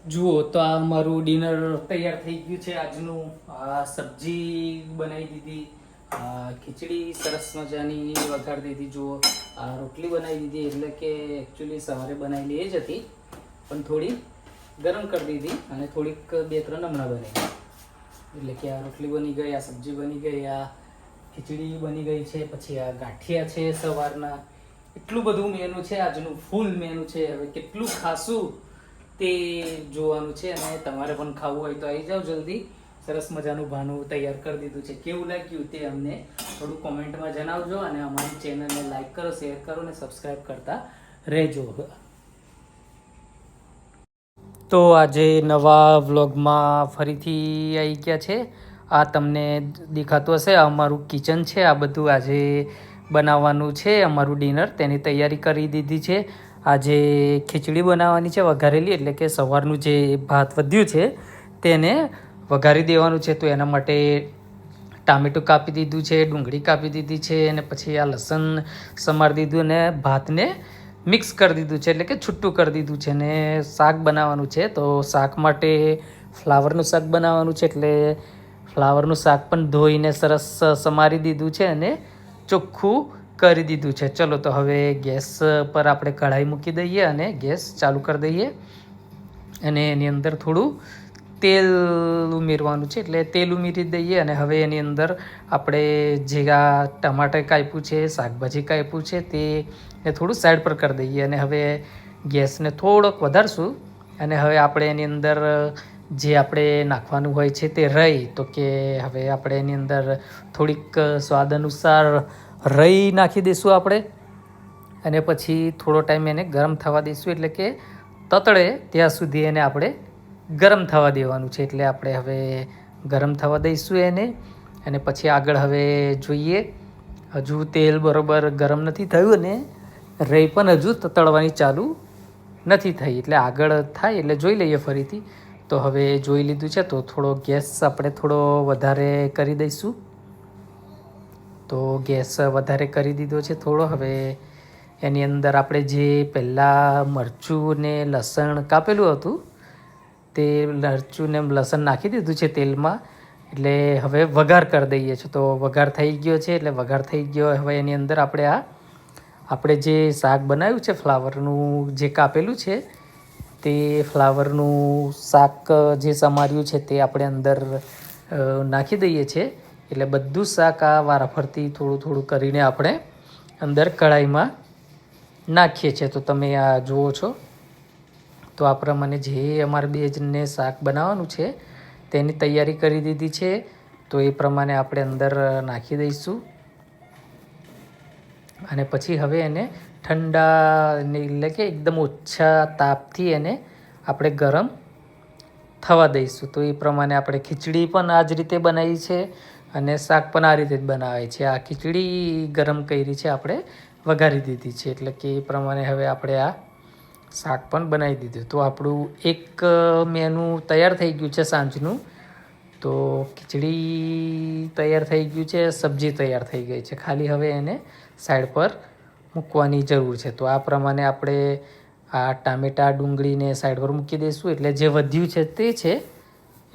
જુઓ તો આ મારું ડિનર તૈયાર થઈ ગયું છે આજનું. આ સબ્જી બનાવી દીધી, ખીચડી સરસ મજાની વઘાર દીધી. જુઓ આ રોટલી બનાવી દીધી, એટલે કે એકચ્યુઅલી સવારે બનાવેલી એ જ હતી, પણ થોડી ગરમ કરી દીધી અને થોડીક 2-3 હમણાં બનાવી. એટલે કે આ રોટલી બની ગઈ, આ સબ્જી બની ગઈ, આ ખીચડી બની ગઈ છે, પછી આ ગાંઠિયા છે સવારના. એટલું બધું મેનુ છે આજનું, ફૂલ મેનુ છે. હવે કેટલું ખાશું તે જોવાનું છે, અને તમારે પણ ખાવું હોય તો આવી જાઓ જલ્દી. સરસ મજાનું ભાનું તૈયાર કરી દીધું છે. કેવું લાગ્યું તે અમને થોડું કોમેન્ટમાં જણાવજો, અને અમારી ચેનલને લાઈક કરો, શેર કરો અને સબસ્ક્રાઈબ કરતા રહેજો. તો આજે નવા વ્લોગમાં ફરીથી આવી ગયા છે. આ તમને દેખાતું હશે, આ અમારું કિચન છે. આ બધું આજે બનાવવાનું છે, અમારું ડિનર. તેની તૈયારી કરી દીધી છે. આજે ખીચડી બનાવવાની છે વઘારેલી, એટલે કે સવારનું જે ભાત વધ્યું છે તેને વઘારી દેવાનું છે. તો એના માટે ટામેટું કાપી દીધું છે, ડુંગળી કાપી દીધી છે, અને પછી આ લસણ સમારી દીધું અને ભાતને મિક્સ કરી દીધું છે, એટલે કે છૂટું કરી દીધું છે. ને શાક બનાવવાનું છે. તો શાક માટે ફ્લાવરનું શાક બનાવવાનું છે, એટલે ફ્લાવરનું શાક પણ ધોઈને સરસ સમારી દીધું છે અને ચોખ્ખું કરી દીધું છે. ચલો તો હવે ગેસ પર આપણે કઢાઈ મૂકી દઈએ અને ગેસ ચાલુ કરી દઈએ, અને એની અંદર થોડું તેલ ઉમેરવાનું છે. એટલે તેલ ઉમેરી દઈએ, અને હવે એની અંદર આપણે જે આ ટમાટર કાપ્યું છે, શાકભાજી કાપ્યું છે, તે થોડું સાઈડ પર કરી દઈએ. અને હવે ગેસને થોડોક વધારશું, અને હવે આપણે એની અંદર જે આપણે નાખવાનું હોય છે તે રહી. તો કે હવે આપણે એની અંદર થોડીક સ્વાદ અનુસાર રહી નાખી દઈશું આપણે, અને પછી થોડો ટાઈમ એને ગરમ થવા દઈશું. એટલે કે તતળે ત્યાં સુધી એને આપણે ગરમ થવા દેવાનું છે. એટલે આપણે હવે ગરમ થવા દઈશું એને, અને પછી આગળ હવે જોઈએ. હજુ તેલ બરોબર ગરમ નથી થયું, અને રહી પણ હજુ તતળવાની ચાલુ નથી થઈ. એટલે આગળ થાય એટલે જોઈ લઈએ ફરીથી. તો હવે જોઈ લીધું છે, તો થોડો ગેસ આપણે થોડો વધારે કરી દઈશું. તો ગેસ વધારે કરી દીધો છે થોડો. હવે એની અંદર આપણે જે પહેલાં મરચું ને લસણ કાપેલું હતું તે મરચું ને લસણ નાખી દીધું છે તેલમાં. એટલે હવે વઘાર કરી દઈએ છીએ. તો વઘાર થઈ ગયો છે, એટલે વઘાર થઈ ગયો. હવે એની અંદર આપણે જે શાક બનાવ્યું છે ફ્લાવરનું જે કાપેલું છે, તે ફ્લાવરનું શાક જે સમાર્યું છે તે આપણે અંદર નાખી દઈએ છીએ. એટલે બધું શાક આ વારાફરતી થોડું થોડું કરીને આપણે અંદર કઢાઈમાં નાખીએ છીએ. તો તમે આ જુઓ છો. તો આ પ્રમાણે જે અમારે 2 જણને શાક બનાવવાનું છે તેની તૈયારી કરી દીધી છે. તો એ પ્રમાણે આપણે અંદર નાખી દઈશું, અને પછી હવે એને ઠંડા એટલે કે એકદમ ઓછા તાપથી એને આપણે ગરમ થવા દઈશું. તો એ પ્રમાણે આપણે ખીચડી પણ આ જ રીતે બનાવી છે, અને શાક પણ આ રીતે જ બનાવે છે. આ ખીચડી ગરમ કરી છે, આપણે વઘારી દીધી છે. એટલે કે એ પ્રમાણે હવે આપણે આ શાક પણ બનાવી દીધું. તો આપણું એક મેનુ તૈયાર થઈ ગયું છે સાંજનું. તો ખીચડી તૈયાર થઈ ગયું છે, સબ્જી તૈયાર થઈ ગઈ છે. ખાલી હવે એને સાઈડ પર મૂકવાની જરૂર છે. તો આ પ્રમાણે આપણે આ ટામેટાં ડુંગળીને સાઈડ પર મૂકી દઈશું. એટલે જે વધ્યું છે તે છે,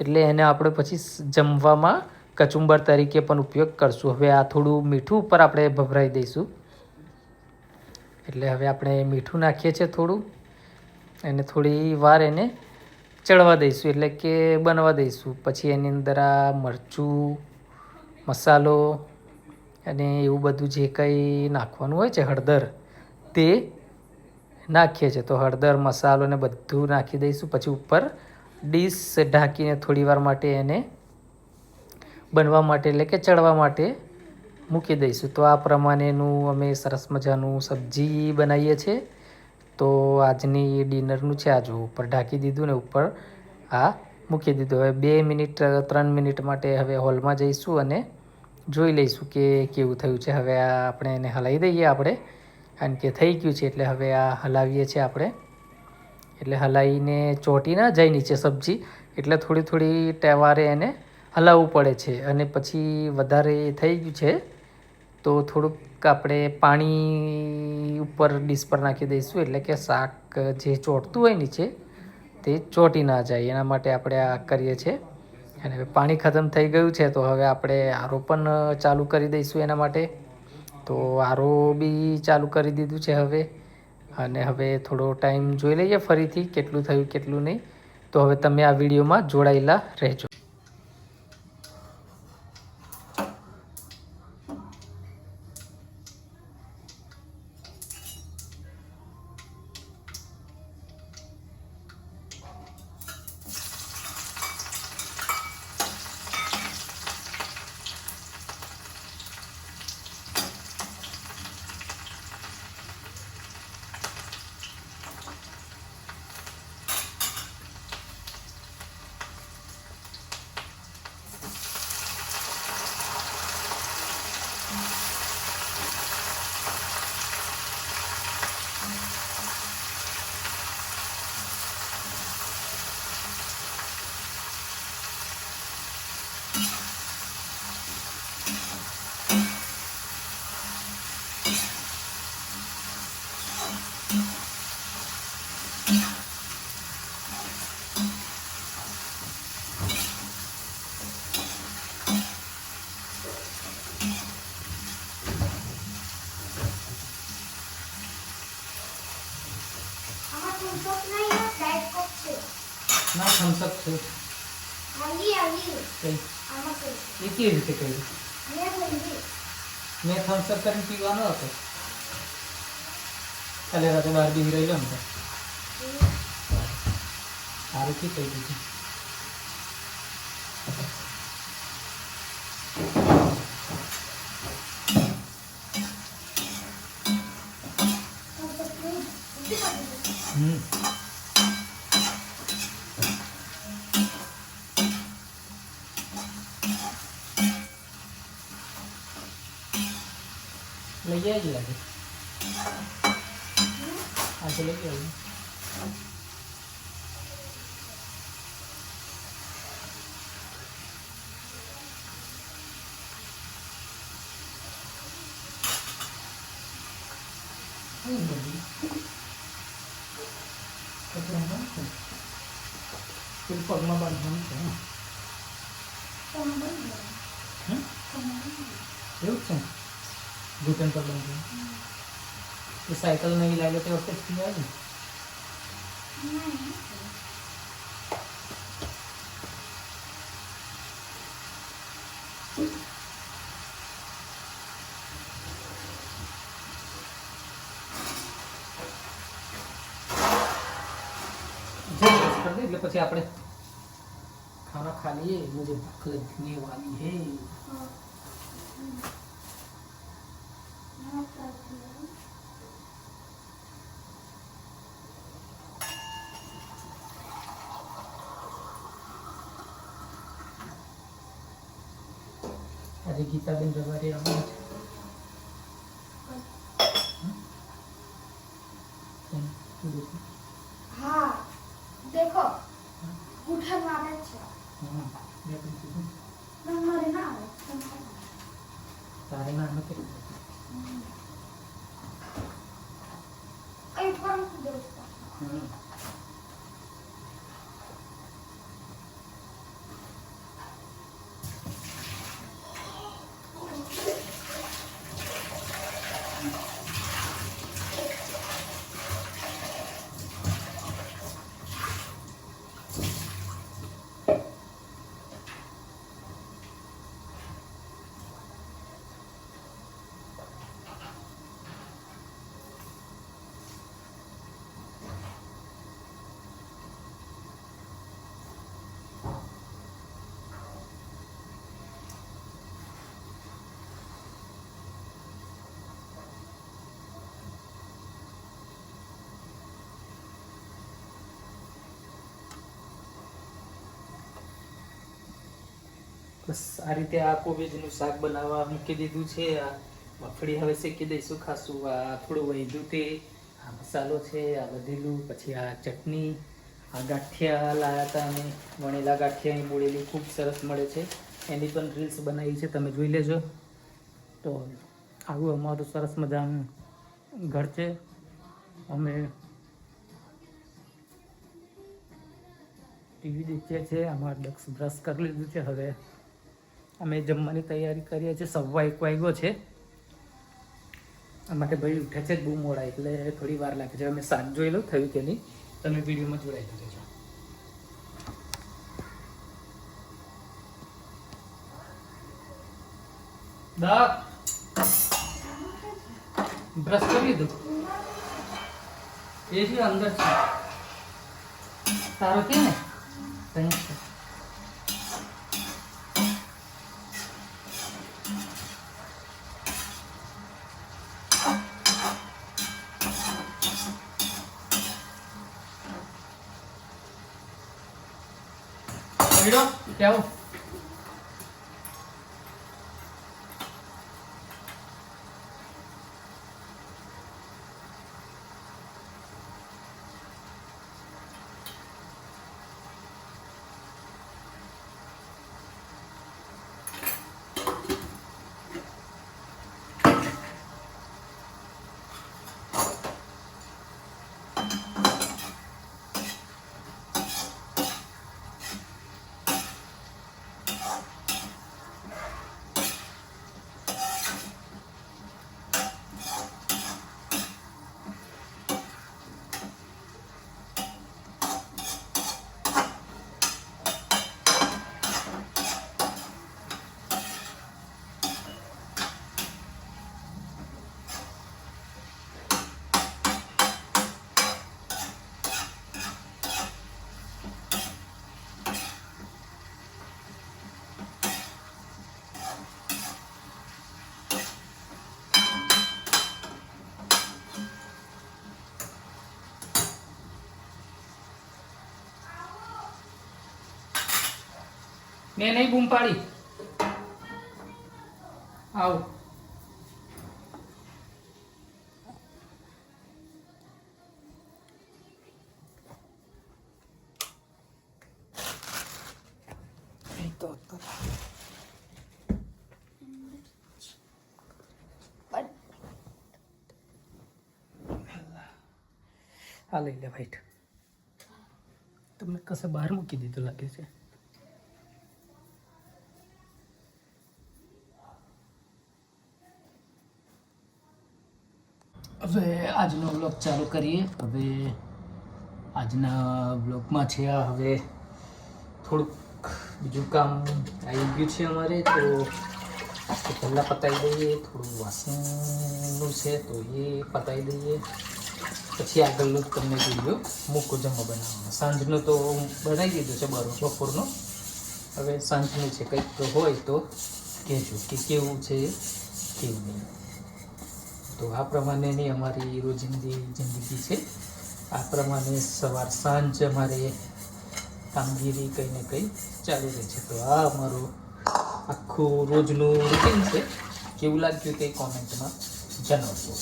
એટલે એને આપણે પછી જમવામાં કચુંબર તરીકે પણ ઉપયોગ કરશું. હવે આ થોડું મીઠું ઉપર આપણે ભભરાઈ દઈશું. એટલે હવે આપણે મીઠું નાખીએ છીએ થોડું, અને થોડી વાર એને ચડવા દઈશું, એટલે કે બનવા દઈશું. પછી એની અંદર આ મરચું, મસાલો અને એવું બધું જે કંઈ નાખવાનું હોય છે, હળદર, તે નાખીએ છીએ. તો હળદર મસાલો ને બધું નાખી દઈશું. પછી ઉપર ડીશ ઢાંકીને થોડી વાર માટે એને બનવા માટે, એટલે કે ચડવા માટે મૂકી દઈશું. તો આ પ્રમાણેનું અમે સરસ મજાનું સબ્જી બનાવીએ છીએ. તો આજની ડિનરનું છે. આ જો ઉપર ઢાંકી દીધું ને ઉપર આ મૂકી દીધું. હવે 2 મિનિટ 3 મિનિટ માટે હવે હોલમાં જઈશું અને જોઈ લઈશું કે કેવું થયું છે. હવે આ આપણે એને હલાવી દઈએ આપણે, કારણ કે થઈ ગયું છે. એટલે હવે આ હલાવીએ છીએ આપણે. એટલે હલાવીને ચોંટી ના જાય નીચે સબ્જી, એટલે થોડી થોડી તહેવારે એને હલાવવું પડે છે. અને પછી વધારે થઈ ગયું છે તો થોડુંક આપણે પાણી ઉપર ડીશ પર નાખી દઈશું. એટલે કે શાક જે ચોંટતું હોય નીચે તે ચોંટી ના જાય એના માટે આપણે આ કરીએ છીએ. અને હવે પાણી ખતમ થઈ ગયું છે તો હવે આપણે આરો પણ ચાલુ કરી દઈશું એના માટે. તો આરો બી ચાલુ કરી દીધું છે હવે. અને હવે થોડો ટાઈમ જોઈ લઈએ ફરીથી કેટલું થયું કેટલું નહીં. તો હવે તમે આ વિડીયોમાં જોડાયેલા રહેજો. ના થમ્સઅપ છે એ કેવી રીતે કર્યું? મેં થમ્સઅપ કરીને પીવાનો હતો. કાલે રાતે બહાર બી રહેલો ને સારું થી કહી દીધું. લઈ જાય જ લાગે આજે લઈ જાય. પગમાં બાંધવાનું છે એવું છે ઘૂંટણ પર બાંધવાનું. એ સાયકલ નહીં લાગે તે વખતે થી આવે ને એટલે પછી આપણે ખાना ખા લીએ. મુझे भूख लगने वाली है. આજે ગીતાબેન રવારે આવવાનું છે. हाँ देखो उठन वाले છે નંબર ના આવે તારે ના નથી કઈ ફોન દોસ્ત બસ આ રીતે આ કોબીજનું શાક બનાવવા મૂકી દીધું છે. આ મગફળી હવે શેકી દઈશું ખાસું. આ થોડું વૈધું તે આ મસાલો છે, આ વધેલું, પછી આ ચટણી, આ ગાંઠિયા લાવ્યા હતા અને વણેલા ગાંઠિયા અહીં બોળેલી ખૂબ સરસ મળે છે. એની પણ રીલ્સ બનાવી છે, તમે જોઈ લેજો. તો આવું અમારું સરસ મજાનું ઘર છે. અમે ટીવી દેખીએ છીએ. આમાં દક્ષ બ્રશ કરી લીધું છે. હવે અમે જમવાની તૈયારી કરીએ છીએ. 1:15 વાગ્યો છે. માટે ભાઈ ઉઠે છે બહુ મોડા, એટલે થોડી વાર લાગે છે. અમે સાંજ જોઈ લો થયું કે નહીં. તમે વિડીયોમાં જોડાઈ દેજો. બ્રશ કરી લીધું એ જ અંદર છે તારો કે ને કઈ છે. કેવું મેં નહીં બૂમ પાડી. આવો આ લઈ લે ભાઈ. તમને કશે બહાર મૂકી દીધું લાગે છે. હવે આજનો વ્લોગ ચાલુ કરીએ. હવે આજના વ્લોગમાં છે હવે થોડુંક બીજું કામ આવી ગયું છે અમારે, તો પહેલાં પતાવી દઈએ. થોડું વાસણનું છે તો એ પતાવી દઈએ, પછી આગળનું તમને વિડીયો મૂકું જમવા બનાવવાનું. સાંજનું તો બનાવી દીધું છે બપોરનો. હવે સાંજનું છે, કંઈક હોય તો કહેજો કે કેવું છે કેવું નહીં. તો આ પ્રમાણેની અમારી રોજિંદી જિંદગી છે. આ પ્રમાણે સવાર સાંજ અમારે કામગીરી કંઈ ને કંઈ ચાલુ રહે છે. તો આ અમારું આખું રોજનું રૂટીન છે. કેવું લાગ્યું તે કોમેન્ટમાં જણાવજો.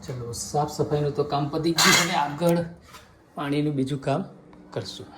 ચલો સાફ સફાઈનું તો કામ પતી ગયું અને આગળ પાણીનું બીજું કામ કરશું.